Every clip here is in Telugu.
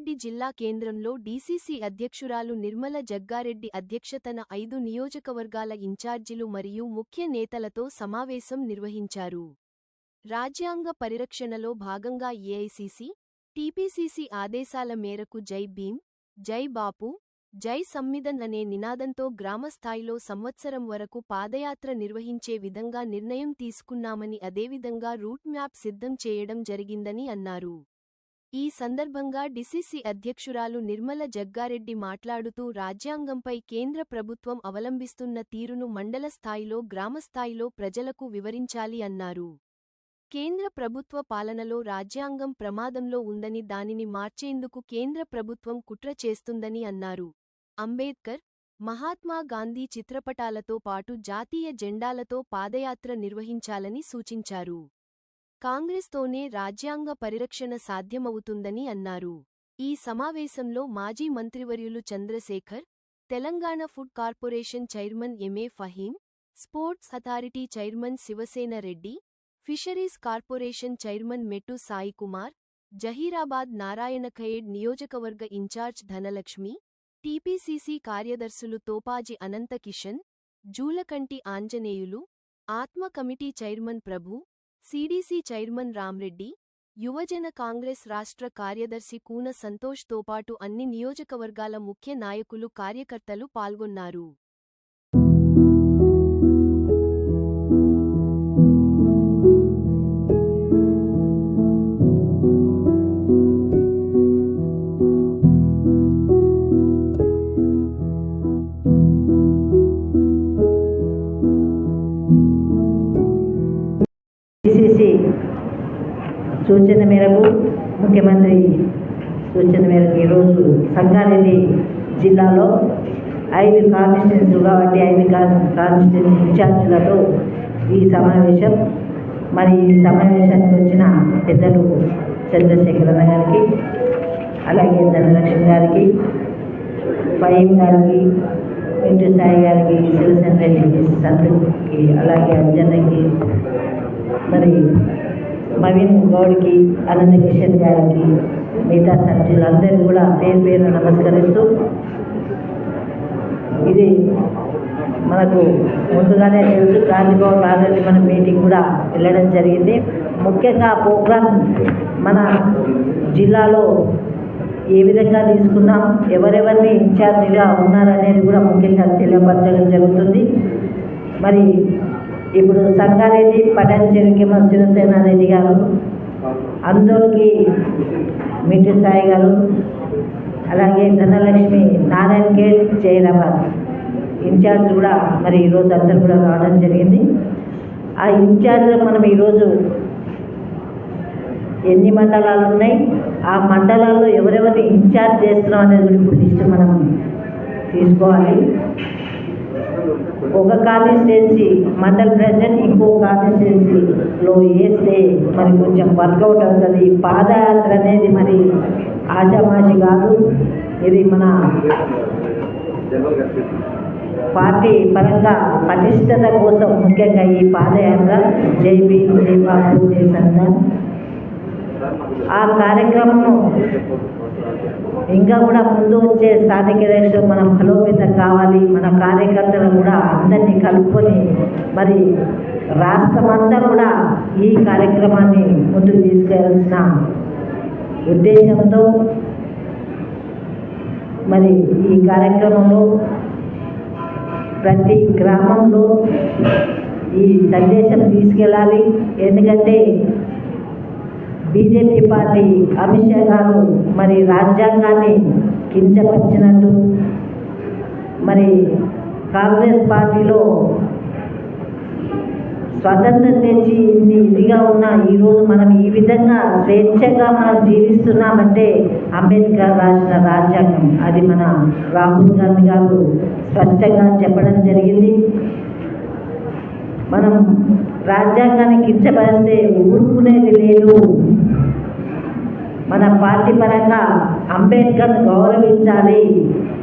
రంగారెడ్డి జిల్లా కేంద్రంలో డీసీసీ అధ్యక్షురాలు నిర్మల జగ్గారెడ్డి అధ్యక్షతన 5 నియోజకవర్గాల ఇన్ఛార్జీలు మరియు ముఖ్య నేతలతో సమావేశం నిర్వహించారు. రాజ్యాంగ పరిరక్షణలో భాగంగా ఏఐసీసీ, టీపీసీసీ ఆదేశాల మేరకు జై భీమ్, జై బాపు, జై సంవిధాన్ అనే నినాదంతో గ్రామస్థాయిలో సంవత్సరం వరకు పాదయాత్ర నిర్వహించే విధంగా నిర్ణయం తీసుకున్నామని అదేవిధంగా రూట్ మ్యాప్ సిద్ధం చేయడం జరిగిందని అన్నారు. ఈ సందర్భంగా డీసీసీ అధ్యక్షురాలు నిర్మల జగ్గారెడ్డి మాట్లాడుతూ రాజ్యాంగంపై కేంద్ర ప్రభుత్వం అవలంబిస్తున్న తీరును మండల స్థాయిలో గ్రామస్థాయిలో ప్రజలకు వివరించాలి అన్నారు. కేంద్ర ప్రభుత్వ పాలనలో రాజ్యాంగం ప్రమాదంలో ఉందని దానిని మార్చేందుకు కేంద్ర ప్రభుత్వం కుట్ర చేస్తుందని అన్నారు. అంబేద్కర్, మహాత్మా గాంధీ చిత్రపటాలతో పాటు జాతీయ జెండాలతో పాదయాత్ర నిర్వహించాలని సూచించారు. కాంగ్రెస్తోనే రాజ్యాంగ పరిరక్షణ సాధ్యమవుతుందని అన్నారు. ఈ సమావేశంలో మాజీ మంత్రివర్యులు Chandrashekar, Telangana food corporation chairman M A Faheem, sports authority chairman Shivasena Reddy, fisheries corporation chairman Mettu Saikumar, Zaheerabad Narayankhed నియోజకవర్గ ఇన్ఛార్జ్ ధనలక్ష్మి, టీపీసీసీ కార్యదర్శులు తోపాజి అనంతకిషన్, జూలకంటి ఆంజనేయులు, ఆత్మ కమిటీ చైర్మన్ ప్రభు, సీడీసీ చైర్మన్ రామ్రెడ్డి, యువజన కాంగ్రెస్ రాష్ట్ర కార్యదర్శి కూన సంతోష్ తోపాటు అన్ని నియోజకవర్గాల ముఖ్య నాయకులు కార్యకర్తలు పాల్గొన్నారు. డీసీసీ సూచన మేరకు ముఖ్యమంత్రి సూచన మేరకు ఈరోజు సంగారెడ్డి జిల్లాలో 5 కాన్స్టిట్యున్సీలు కాబట్టి 5 కాన్స్టిట్యున్సీ ఇన్ఛార్జీలతో ఈ సమావేశం. మరి ఈ సమావేశానికి వచ్చిన పెద్దలు చంద్రశేఖర్ అన్న గారికి, అలాగే ధనలక్ష్మి గారికి, ఫహీం గారికి, ఇంటి సాయి గారికి, శివసేన రెడ్డికి, సంతకి, అలాగే అంజన్నకి, మరి మవీన్ గౌడ్కి, అనంత కిషన్ గారికి, మిగతా సభ్యులందరూ కూడా పేరు పేరు నమస్కరిస్తూ, ఇది మనకు ముందుగానే తెలుసు. గాంధీభవన్ ఆల్రెడీ మన మీటింగ్ కూడా వెళ్ళడం జరిగింది. ముఖ్యంగా ప్రోగ్రాం మన జిల్లాలో ఏ విధంగా తీసుకున్నాం, ఎవరెవరిని ఇన్ఛార్జిగా ఉన్నారనేది కూడా ముఖ్యంగా తెలియపరచడం జరుగుతుంది. మరి ఇప్పుడు సంగారెడ్డి పటన్ చెరుకేమ శివసేన రెడ్డి గారు, అందరికి మిట్టి సాయి గారు, అలాగే ధనలక్ష్మి నారాయణఖేడ్ జైరాబాద్ ఇన్ఛార్జ్ కూడా మరి ఈరోజు అందరూ కూడా రావడం జరిగింది. ఆ ఇన్ఛార్జ్ మనం ఈరోజు ఎన్ని మండలాలు ఉన్నాయి, ఆ మండలాల్లో ఎవరెవరిని ఇన్ఛార్జ్ చేస్తున్నాం అనేది ఇప్పుడు లిస్ట్ మనం తీసుకోవాలి. ఒక కాన్స్టిట్యున్సీ మండల్ ప్రెసిడెంట్ ఇంకో కాన్స్టిట్యున్సీలో వేస్తే మరి కొంచెం వర్కౌట్ అవుతుంది. పాదయాత్ర అనేది మరి ఆశామాషి కాదు. ఇది మన పార్టీ పరంగా పటిష్టత కోసం ముఖ్యంగా ఈ పాదయాత్ర జై భీమ్, జై బాపు, జై సంవిధాన్. ఆ కార్యక్రమము ఇంకా కూడా ముందు వచ్చే స్థానిక ఎలక్షన్ మనం బలోపేతం కావాలి. మన కార్యకర్తలు కూడా అందరినీ కలుపుకొని మరి రాష్ట్రమంతా కూడా ఈ కార్యక్రమాన్ని ముందుకు తీసుకెళ్లాల్సిన ఉద్దేశంతో మరి ఈ కార్యక్రమంలో ప్రతి గ్రామంలో ఈ సందేశం తీసుకెళ్ళాలి. ఎందుకంటే బీజేపీ పార్టీ అమిత్ షా గారు మరి రాజ్యాంగాన్ని కించపరిచినట్టు, మరి కాంగ్రెస్ పార్టీలో స్వతంత్రం తెచ్చి ఇదిగా ఉన్న ఈరోజు మనం ఈ విధంగా స్వేచ్ఛగా మనం జీవిస్తున్నామంటే అంబేద్కర్ రాసిన రాజ్యాంగం, అది మన రాహుల్ గాంధీ గారు స్పష్టంగా చెప్పడం జరిగింది. మనం రాజ్యాంగాన్ని కించపరిస్తే ఊరుకునేది లేదు. మన పార్టీ పరంగా అంబేద్కర్ గౌరవించాలి.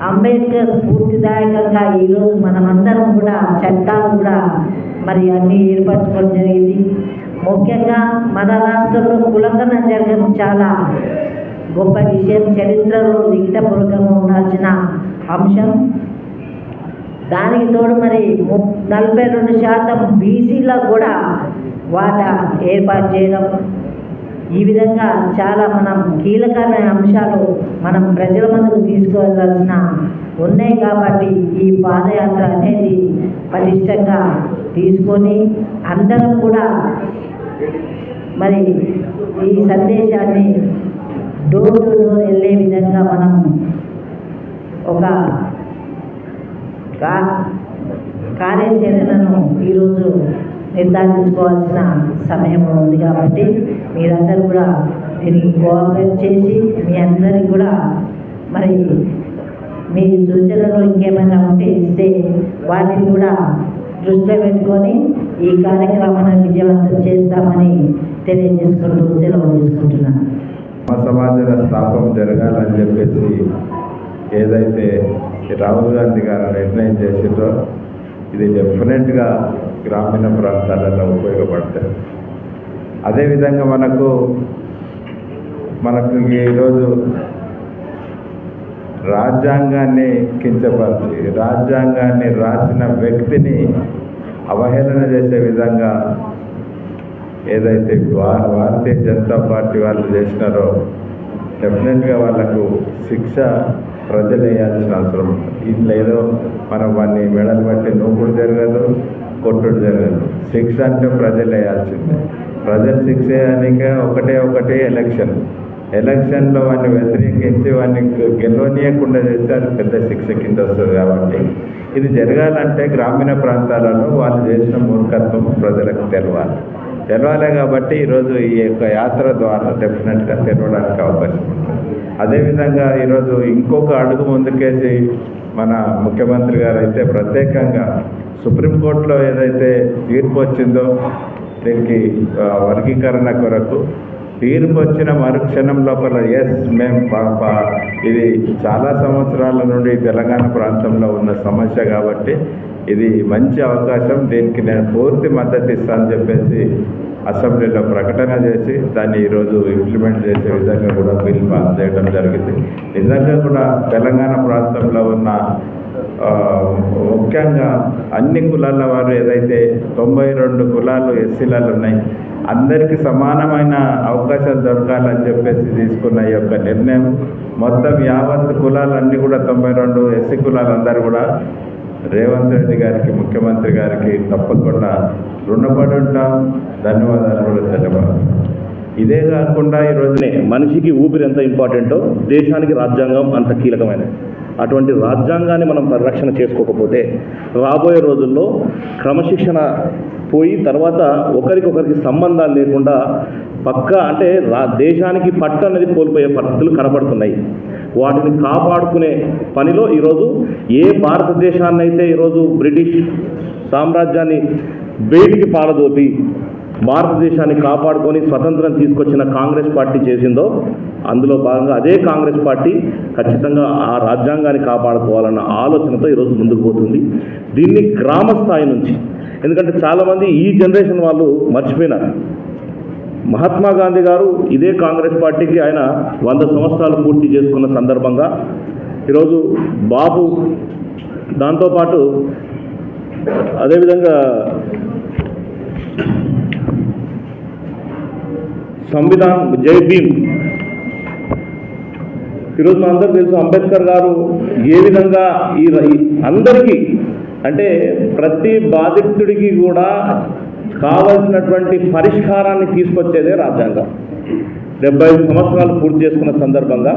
అంబేద్కర్ స్ఫూర్తిదాయకంగా ఈరోజు మనమందరం కూడా చట్టాలు కూడా మరి అన్నీ ఏర్పరచుకోవడం జరిగింది. ముఖ్యంగా మన రాష్ట్రంలో కులగణన జరగడం చాలా గొప్ప విషయం, చరిత్రలో లిఖితపూర్వకంగా ఉండాల్సిన అంశం. దానికి తోడు మరి 42% బీసీలకు కూడా వాటా ఏర్పాటు చేయడం, ఈ విధంగా చాలా మనం కీలకమైన అంశాలు మనం ప్రజల ముందుకు తీసుకువెళ్ళాల్సిన ఉన్నాయి. కాబట్టి ఈ పాదయాత్ర అనేది పటిష్టంగా తీసుకొని అందరం కూడా మరి ఈ సందేశాన్ని డోర్ టు డోర్ వెళ్ళే విధంగా మనం ఒక కార్యాచరణను ఈరోజు నిర్ధారించుకోవాల్సిన సమయం ఉంది. కాబట్టి మీరందరూ కూడా దీనికి కోఆపరేట్ చేసి మీ అందరికీ కూడా మరి మీ సూచనలు ఇంకేమైనా ఉంటే ఇస్తే వాటిని కూడా దృష్టిలో పెట్టుకొని ఈ కార్యక్రమాన్ని విజయవంతం చేస్తామని తెలియజేసుకుంటూ సెలవు తీసుకుంటున్నాను. సమాజ స్థాపన జరగాలని చెప్పేసి ఏదైతే రాహుల్ గాంధీ గారు నిర్ణయం చేసిందో ఇది డెఫినెట్గా గ్రామీణ ప్రాంతాలలో ఉపయోగపడతాయి. అదేవిధంగా మనకు ఈరోజు రాజ్యాంగాన్ని కించపరిచి రాజ్యాంగాన్ని రాసిన వ్యక్తిని అవహేళన చేసే విధంగా ఏదైతే భారతీయ జనతా పార్టీ వాళ్ళు చేసినారో డెఫినెట్గా వాళ్ళకు శిక్ష ప్రజలు వేయాల్సిన అవసరం ఉంటుంది. ఇట్లా ఏదో మనం వాడిని మెడలు బట్టి నూపుడు జరగదు, కొట్టుడు జరగదు. శిక్ష అంటే ప్రజలు వేయాల్సిందే. ప్రజలు శిక్ష వేయడానికే ఒకటే ఎలక్షన్లో వాడిని వ్యతిరేకించి వాడిని గెలవనీయకుండా చేస్తే అది పెద్ద శిక్ష కింద వస్తుంది. కాబట్టి ఇది జరగాలంటే గ్రామీణ ప్రాంతాలలో వాళ్ళు చేసిన మూర్ఖత్వం ప్రజలకు తెలవాలి. కాబట్టి ఈరోజు ఈ యొక్క యాత్ర ద్వారా డెఫినెట్గా తెలవడానికి అవకాశం ఉంటుంది. అదేవిధంగా ఈరోజు ఇంకొక అడుగు ముందుకేసి మన ముఖ్యమంత్రి గారు అయితే ప్రత్యేకంగా సుప్రీంకోర్టులో ఏదైతే తీర్పు వచ్చిందో దీనికి వర్గీకరణ కొరకు తీర్పు వచ్చిన మరుక్షణం లోపల మేము ఇది చాలా సంవత్సరాల నుండి తెలంగాణ ప్రాంతంలో ఉన్న సమస్య కాబట్టి ఇది మంచి అవకాశం, దీనికి నేను పూర్తి మద్దతు ఇస్తానని చెప్పేసి అసెంబ్లీలో ప్రకటన చేసి దాన్ని ఈరోజు ఇంప్లిమెంట్ చేసే విధంగా కూడా బిల్ పాస్ చేయడం జరిగింది. నిజంగా కూడా తెలంగాణ ప్రాంతంలో ఉన్న ముఖ్యంగా అన్ని కులాల వారు ఏదైతే 92 కులాలు ఎస్సీలలో ఉన్నాయి, అందరికీ సమానమైన అవకాశాలు దొరకాలని చెప్పేసి తీసుకున్న ఈ యొక్క నిర్ణయం మొత్తం యావత్ కులాలన్నీ కూడా 92 ఎస్సీ కులాలందరూ కూడా రేవంత్ రెడ్డి గారికి, ముఖ్యమంత్రి గారికి తప్పకుండా రుణపడి ఉంటాం. ధన్యవాదాలు కూడా తెలియజేస్తాం. ఇదే కాకుండా ఈరోజునే మనిషికి ఊపిరి ఎంత ఇంపార్టెంటో దేశానికి రాజ్యాంగం అంత కీలకమైనది. అటువంటి రాజ్యాంగాన్ని మనం పరిరక్షణ చేసుకోకపోతే రాబోయే రోజుల్లో క్రమశిక్షణ పోయి తర్వాత ఒకరికొకరికి సంబంధాలు లేకుండా అంటే దేశానికి పట్టు అనేది కోల్పోయే పరిస్థితులు కనబడుతున్నాయి. వాటిని కాపాడుకునే పనిలో ఈరోజు ఏ భారతదేశాన్ని అయితే ఈరోజు బ్రిటిష్ సామ్రాజ్యాన్ని బయటికి పాలదోపి భారతదేశాన్ని కాపాడుకొని స్వతంత్రం తీసుకొచ్చిన కాంగ్రెస్ పార్టీ చేసిందో అందులో భాగంగా అదే కాంగ్రెస్ పార్టీ ఖచ్చితంగా ఆ రాజ్యాంగాన్ని కాపాడుకోవాలన్న ఆలోచనతో ఈరోజు ముందుకు పోతుంది. దీన్ని గ్రామ స్థాయి నుంచి, ఎందుకంటే చాలామంది ఈ జనరేషన్ వాళ్ళు మర్చిపోయినారు. మహాత్మా గాంధీ గారు ఇదే కాంగ్రెస్ పార్టీకి ఆయన 100 సంవత్సరాలు పూర్తి చేసుకున్న సందర్భంగా ఈరోజు బాబు దాంతోపాటు అదేవిధంగా సంవిధాన్ జై భీమ్, ఈరోజు మనందరూ తెలుసు అంబేద్కర్ గారు ఏ విధంగా ఈ అందరికీ అంటే ప్రతి బాధితుడికి కూడా కావలసినటువంటి పరిష్కారాన్ని తీసుకొచ్చేదే రాజ్యాంగం. 75 సంవత్సరాలు పూర్తి చేసుకున్న సందర్భంగా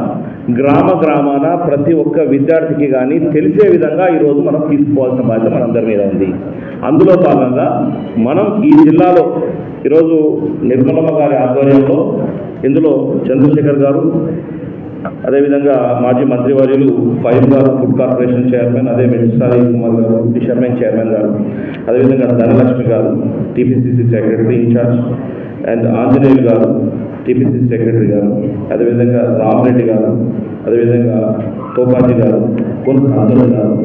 గ్రామాన ప్రతి ఒక్క విద్యార్థికి కానీ తెలిసే విధంగా ఈరోజు మనం తీసుకోవాల్సిన బాధ్యత మనందరి మీద ఉంది. అందులో భాగంగా మనం ఈ జిల్లాలో ఈరోజు నిర్మలమ్మ గారి ఆధ్వర్యంలో ఇందులో చంద్రశేఖర్ గారు, అదేవిధంగా మాజీ మంత్రివర్యులు ఫైవ్ గారు ఫుడ్ కార్పొరేషన్ చైర్మన్, అదే మెట్సారి కుమార్ గారు ఫిషర్మెన్ చైర్మన్ గారు, అదేవిధంగా ధనలక్ష్మి గారు TPCC secretary in charge, and Anjaneyulu గారు టీపీసీసీ సెక్రటరీ గారు, అదేవిధంగా రామరెడ్డి గారు, అదేవిధంగా తోపాజీ గారు, అందరూ గారు,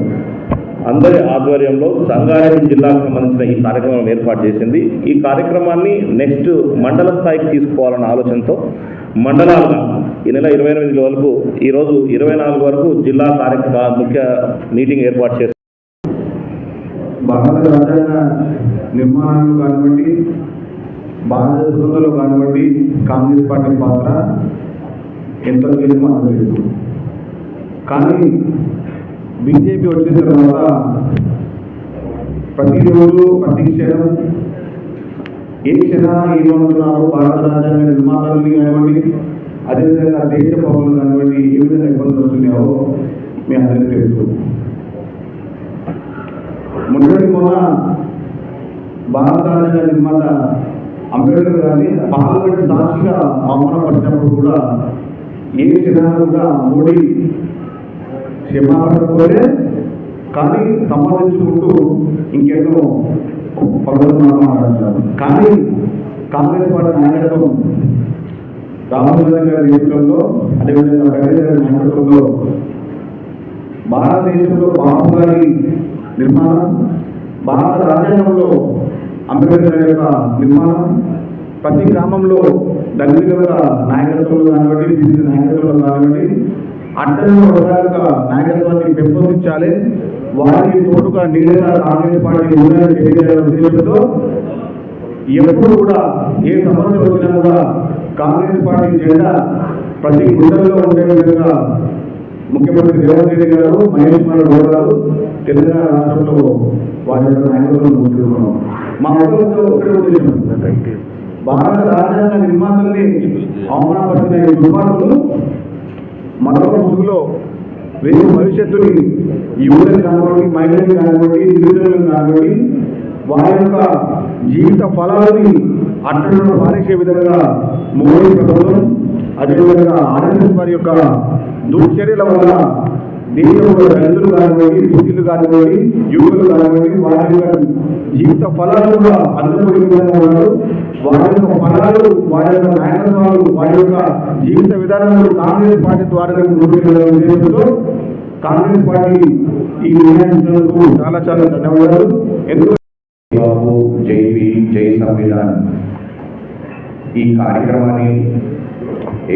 అందరి ఆధ్వర్యంలో సంగారెడ్డి జిల్లాకు సంబంధించిన ఈ కార్యక్రమం ఏర్పాటు చేసింది. ఈ కార్యక్రమాన్ని నెక్స్ట్ మండల స్థాయికి తీసుకోవాలన్న ఆలోచనతో మండలాలుగా ఈ నెల 28 వరకు ఈరోజు 24 వరకు జిల్లా ముఖ్య మీటింగ్ ఏర్పాటు చేస్తారు. భారత రాజ్యాంగ నిర్మాణంలో కానివ్వండి, భారత స్వతంత్రంలో కానివ్వండి, కాంగ్రెస్ పార్టీ పాత్ర ఎంతో కీలకం మనకు తెలుసు. కానీ బీజేపీ వచ్చిన తర్వాత ప్రతిరోజు ప్రతి క్షణం ఏ క్షణాన ఏమంటున్నారు భారత రాజ్యాంగ నిర్మాణాలని కానివ్వండి, అదేవిధంగా దేశ పౌరులు కానివ్వండి ఏ విధంగా ఇబ్బందులు వస్తున్నాయో మీ అందరికీ తెలుసు. మొన్నటి మొన్న భారత రాజ్యాంగ నిర్మాత అంబేద్కర్ గారిని పార్లమెంట్ సాక్షిగా అవమానపరిచినప్పుడు కూడా ఏ క్షణాన కూడా మోడీ క్షమాపణ కోరే కానీ సంపాదించుకుంటూ ఇంకెన్నో పనులు మాట్లాడుతున్నారు. కానీ కాంగ్రెస్ పార్టీ నాయకత్వం రాహుల్ గాంధీ గారి నేతృత్వంలో, అదేవిధంగా ఖర్గే గారి నాయకత్వంలో భారతదేశంలో బాబు గారి నిర్మాణం, భారత రాజ్యాంగంలో అంబేద్కర్ యొక్క నిర్మాణం, ప్రతి గ్రామంలో దళితుల నాయకత్వంలో కానివ్వండి, బీసీ నాయకత్వంలో కానివ్వండి, అట్టడుగు వర్గాల నాయకత్వాన్ని పెంపొందించాలి, వారికి తోడుగా నీడగా కాంగ్రెస్ పార్టీ ఉండాలని తెలియజేయాలనే ఉద్దేశంతో ఎప్పుడు కూడా ఏ సమస్య వచ్చినా కూడా కాంగ్రెస్ పార్టీ జెండా ప్రతి గుండెల్లో ఉండే విధంగా ముఖ్యమంత్రి రేవంత్ రెడ్డి గారు, మహేష్ కుమార్ గౌడ్ గారు తెలంగాణ రాష్ట్రంలో వారి యొక్క నాయకత్వం ముందుకున్నాం. మా ఒకటే ఉద్దేశం, భారత రాజ్యాంగ నిర్మాతల్ని అవమానపరిచిన ఈ దుర్మార్గులు మరొక ముసుగులో రేపు భవిష్యత్తుని యువతని కానివ్వండి, మహిళలు కానివ్వండి, నిరుద్యోగులను కానివ్వండి వారి యొక్క జీవిత ఫలాలని అట్టడుగున పారేసే విధంగా మోడీ ప్రభుత్వం, అదేవిధంగా ఆర్ఎస్ఎస్ వారి యొక్క దుశ్చర్యల వల్ల దేశంలో రైతులు కానివ్వండి, బీసీలు కానివ్వండి, యువకులు కానివ్వండి వారి యొక్క జీవిత ఫలాలు కూడా అందుకునే విధంగా ఉన్నారు. వారి యొక్క ఫలాలు, వారి యొక్క నాయకత్వాలు, వారి యొక్క జీవిత విధానాలు కాంగ్రెస్ పార్టీ ద్వారా ముందుకు ఉద్దేశంతో కాంగ్రెస్ పార్టీ ఈ నిర్ణయించినందుకు చాలా చాలా ధన్యవాదాలు. ఎందుకు బాబు జై భీమ్ జై సంవిధాన్ ఈ కార్యక్రమాన్ని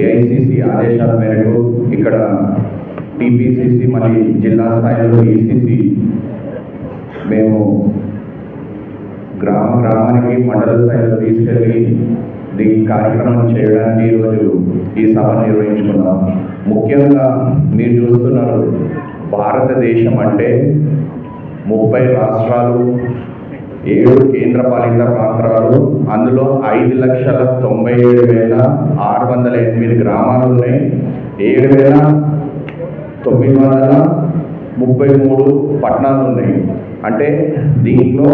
ఏఐసిసి ఆదేశాల మేరకు ఇక్కడ టీపీసీసీ మరియు జిల్లా స్థాయిలో ఈసీసీ మేము గ్రామానికి మండల స్థాయిలో తీసుకెళ్ళి ఈ కార్యక్రమం చేయడానికి ఈరోజు ఈ సభ నిర్వహించుకున్నాం. ముఖ్యంగా మీరు చూస్తున్నారు, భారతదేశం అంటే 30 రాష్ట్రాలు, 7 కేంద్రపాలిత ప్రాంతాలు, అందులో 5,97,608 గ్రామాలు ఉన్నాయి, 7,933 పట్టణాలు ఉన్నాయి. అంటే దీంట్లో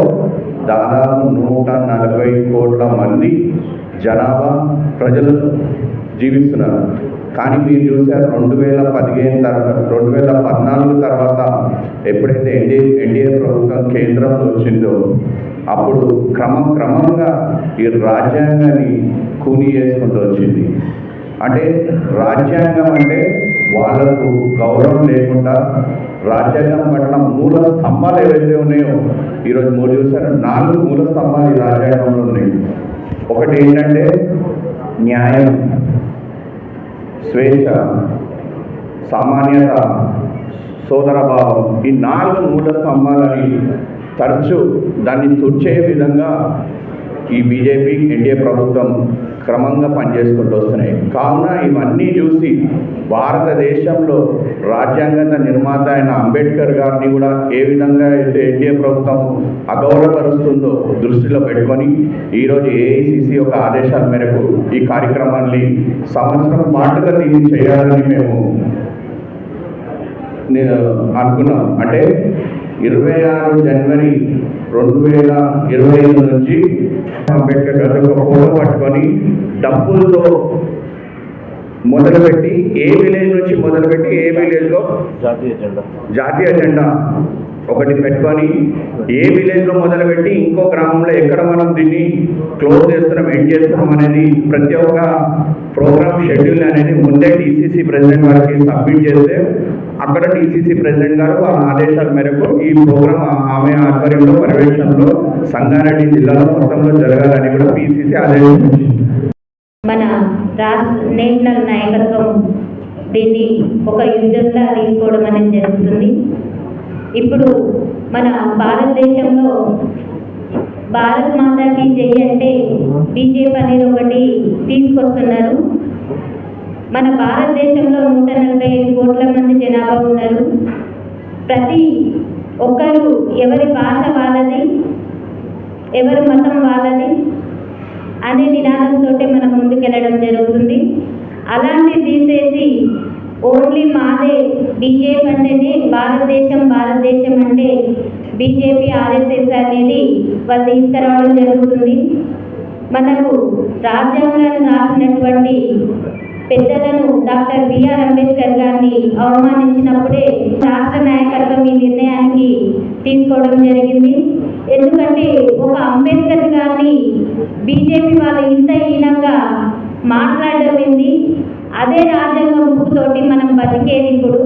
దాదాపు 140 కోట్ల మంది జనాభా ప్రజలు జీవిస్తున్నారు. కానీ మీరు చూసారు 2014 తర్వాత ఎప్పుడైతే ఎన్డీఏ ప్రభుత్వం కేంద్రంలో వచ్చిందో అప్పుడు క్రమంగా ఈ రాజ్యాంగాన్ని కూనీ చేసుకుంటూ వచ్చింది. అంటే రాజ్యాంగం అంటే వాళ్ళకు గౌరవం లేకుండా రాజ్యాంగం పట్ల మూల స్తంభాలు ఏవైతే ఉన్నాయో ఈరోజు మీరు చూసారు 4 మూల స్తంభాలు ఈ రాజ్యాంగంలో ఉన్నాయి. ఒకటి ఏంటంటే న్యాయం, స్వేచ్ఛ, సామాన్యత, సోదరభావం. ఈ 4 మూల స్తంభాలని తరచు దాన్ని తుడిచే విధంగా ఈ బీజేపీ ఎన్డీఏ ప్రభుత్వం క్రమంగా పనిచేసుకుంటూ వస్తున్నాయి. కావున ఇవన్నీ చూసి భారతదేశంలో రాజ్యాంగ నిర్మాత అయిన అంబేద్కర్ గారిని కూడా ఏ విధంగా అయితే ఎన్డీఏ ప్రభుత్వం అగౌరవపరుస్తుందో దృష్టిలో పెట్టుకొని ఈరోజు ఏఐసిసి యొక్క ఆదేశాల మేరకు ఈ కార్యక్రమాన్ని సంవత్సరం పాటుగా దీన్ని చేయాలని మేము అనుకున్నాం. అంటే 26 జనవరి 2025 నుంచి అంబేద్కర్ గారి ఒక ఫోటో పట్టుకొని డబ్బులతో మొదలుపెట్టి ఏ విలేజ్ నుంచి మొదలుపెట్టి ఏ విలేజ్లో జాతీయ జెండా ఒకటి పెట్టుకొని ఏ విలేజ్లో మొదలుపెట్టి ఇంకో గ్రామంలో ఎక్కడ మనం దీన్ని క్లోజ్ చేస్తున్నాం, ఎండ్ చేస్తున్నాం అనేది ప్రతి ఒక్క ప్రోగ్రామ్ షెడ్యూల్ అనేది ముందే టీసీసీ ప్రెసిడెంట్ గారికి సబ్మిట్ చేస్తే అక్కడ టీసీసీ ప్రెసిడెంట్ గారు వాళ్ళ ఆదేశాల మేరకు ఈ ప్రోగ్రామ్ ఆమె ఆధ్వర్యంలో పర్యవేక్షణలో సంగారెడ్డి జిల్లాలో మొత్తంలో జరగాలని కూడా పీసీసీ ఆదేశించింది. మన నేషనల్ నాయకత్వం దీన్ని ఒక యుద్ధంగా తీసుకోవడం అనేది జరుగుతుంది. ఇప్పుడు మన భారతదేశంలో భారత్ మాతాకి జై అంటే బీజేపీ అనేది ఒకటి తీసుకొస్తున్నారు. మన భారతదేశంలో 145 కోట్ల మంది జనాభా ఉన్నారు. ప్రతి ఒక్కరు ఎవరి భాష వాళ్ళది, ఎవరి మతం వాళ్ళది అనే నినాదంతో మనం ముందుకెళ్ళడం జరుగుతుంది. అలాంటివి తీసేసి ఓన్లీ మాదే బీజేపీ అంటేనే భారతదేశం అంటే బీజేపీ ఆర్ఎస్ఎస్ అనేది వాళ్ళు తీసుకురావడం జరుగుతుంది. మనకు రాజ్యాంగాన్ని రాసినటువంటి పెద్దలను డాక్టర్ బిఆర్ అంబేద్కర్ గారిని అవమానించినప్పుడే రాష్ట్ర నాయకత్వం ఈ నిర్ణయానికి తీసుకోవడం జరిగింది. ఎందుకంటే ఒక అంబేద్కర్ గారిని బీజేపీ వాళ్ళు ఇంత హీనంగా మాట్లాడడం ఏంది? అదే రాజ్యాంగ ముప్పుతోటి మనం బతికేది. ఇప్పుడు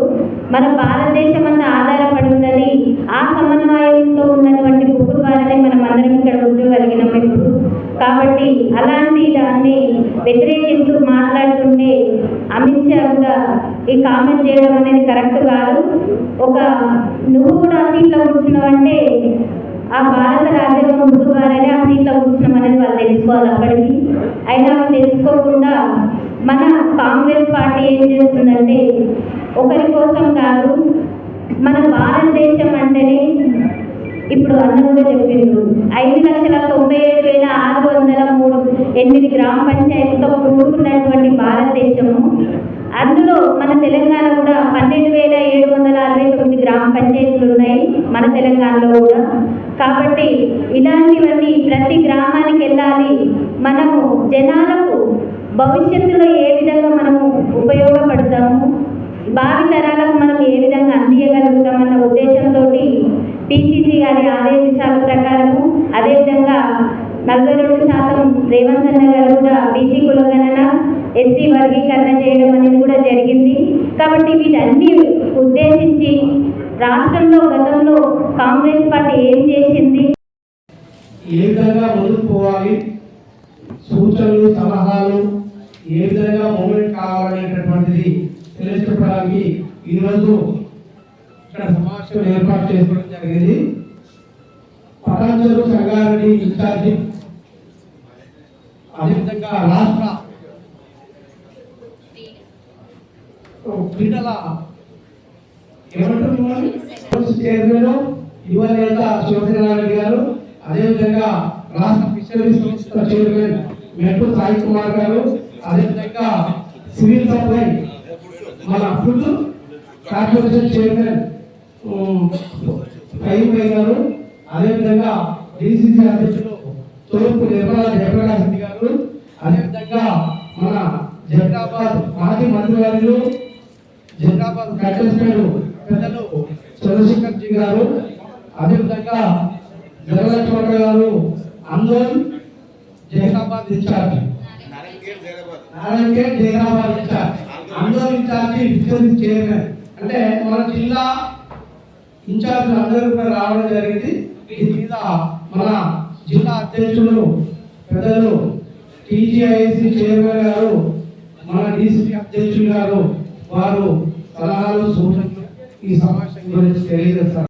మన భారతదేశం అంతా ఆధారపడి ఉన్నది ఆ సమన్వయంతో ఉన్నటువంటి బుక్కు ద్వారానే మనం అందరం ఇక్కడ ఉండగలిగినాం ఇప్పుడు. కాబట్టి అలాంటి దాన్ని వ్యతిరేకిస్తూ మాట్లాడుతుంటే అమిత్ షా కూడా ఈ కామెంట్ చేయడం అనేది కరెక్ట్ కాదు. నువ్వు కూడా ఆ సీట్లో కూర్చున్నావంటే ఆ భారత రాజ్యాంగం బుక్కు ద్వారానే ఆ సీట్లో కూర్చున్నాం అనేది వాళ్ళు తెలుసుకోవాలి. అప్పటికి అయినా తెలుసుకోకుండా మన కాంగ్రెస్ పార్టీ ఏం చేస్తుందంటే ఒకరి కోసం కాదు, మన భారతదేశం అంటేనే ఇప్పుడు అన్న కూడా చెప్పిండ్రు 5,97,603 గ్రామ పంచాయతీతో కూడుకున్నటువంటి భారతదేశము. అందులో మన తెలంగాణ కూడా 12,769 గ్రామ పంచాయతీలు ఉన్నాయి మన తెలంగాణలో కూడా. కాబట్టి ఇలాంటివన్నీ ప్రతి గ్రామానికి వెళ్ళాలి. మనము జనాలకు భవిష్యత్తులో ఏ విధంగా మనము ఉపయోగపడతాము, భావి తరాలకు మనం ఏ విధంగా అందియగలుగుతామన్న ఉద్దేశంతో పిసిసి గారి ఆదేశాల ప్రకారము, అదేవిధంగా 42% రేవంత్ అన్న గారు కూడా బీసీ కులగణన, ఎస్సీ వర్గీకరణ చేయడం అనేది కూడా జరిగింది. కాబట్టి వీటన్ని ఉద్దేశించి రాష్ట్రంలో గతంలో కాంగ్రెస్ పార్టీ ఏం చేసింది, ఏ విధంగా ముందుకు పోవాలి, సూచనలు సలహాలు ఏ విధంగా మూమెంట్ కావాలనేటటువంటిది తెలియజెప్పడానికి ఈరోజు ఇక్కడ సమావేశం ఏర్పాటు చేసుకోవడం జరిగింది. పటాంజలు సంగారెడ్డి ఇన్ఛార్జి, అదేవిధంగా రాష్ట్ర క్రీడల చైర్మన్ యువ నేత శివసేనారెడ్డి గారు, అదేవిధంగా రాష్ట్ర ఫిషరీస్ సంస్థ చైర్మన్ మెట్టు సాయి కుమార్ గారు, అదేవిధంగా సివిల్ సప్లై మన ఫుడ్ కార్పొరేషన్ చైర్మన్ కయ్యూమయ్య గారు, అదేవిధంగా డిసిసి అధ్యక్షులు తూర్పు నిర్మలా జయప్రకాష్ రెడ్డి గారు, అదేవిధంగా మన జైరాబాద్ మాజీ మంత్రివర్యులు జైరాబాద్ కంటెస్టెంట్ పెద్దలు చంద్రశేఖర్ జీ గారు, అదేవిధంగా జగలక్ష్మణ గారు, అందరూ జైరాబాద్ ఇన్ఛార్జ్, నారాయణఖేడ్ జైరాబాద్ ఇన్ఛార్జ్, అందరూ ఇన్ఛార్జి ఫిషరీస్ చైర్మన్, అంటే మన జిల్లా ఇన్ఛార్జ్ అందరూ కూడా రావడం జరిగింది. దీని మీద మన జిల్లా అధ్యక్షులు పెద్దలు టీజీఐసి చైర్మన్ గారు, మన డిసిసి అధ్యక్షులు గారు, వారు సలహాలు సూచనలు ఈ సమావేశం గురించి తెలియజేస్తారు.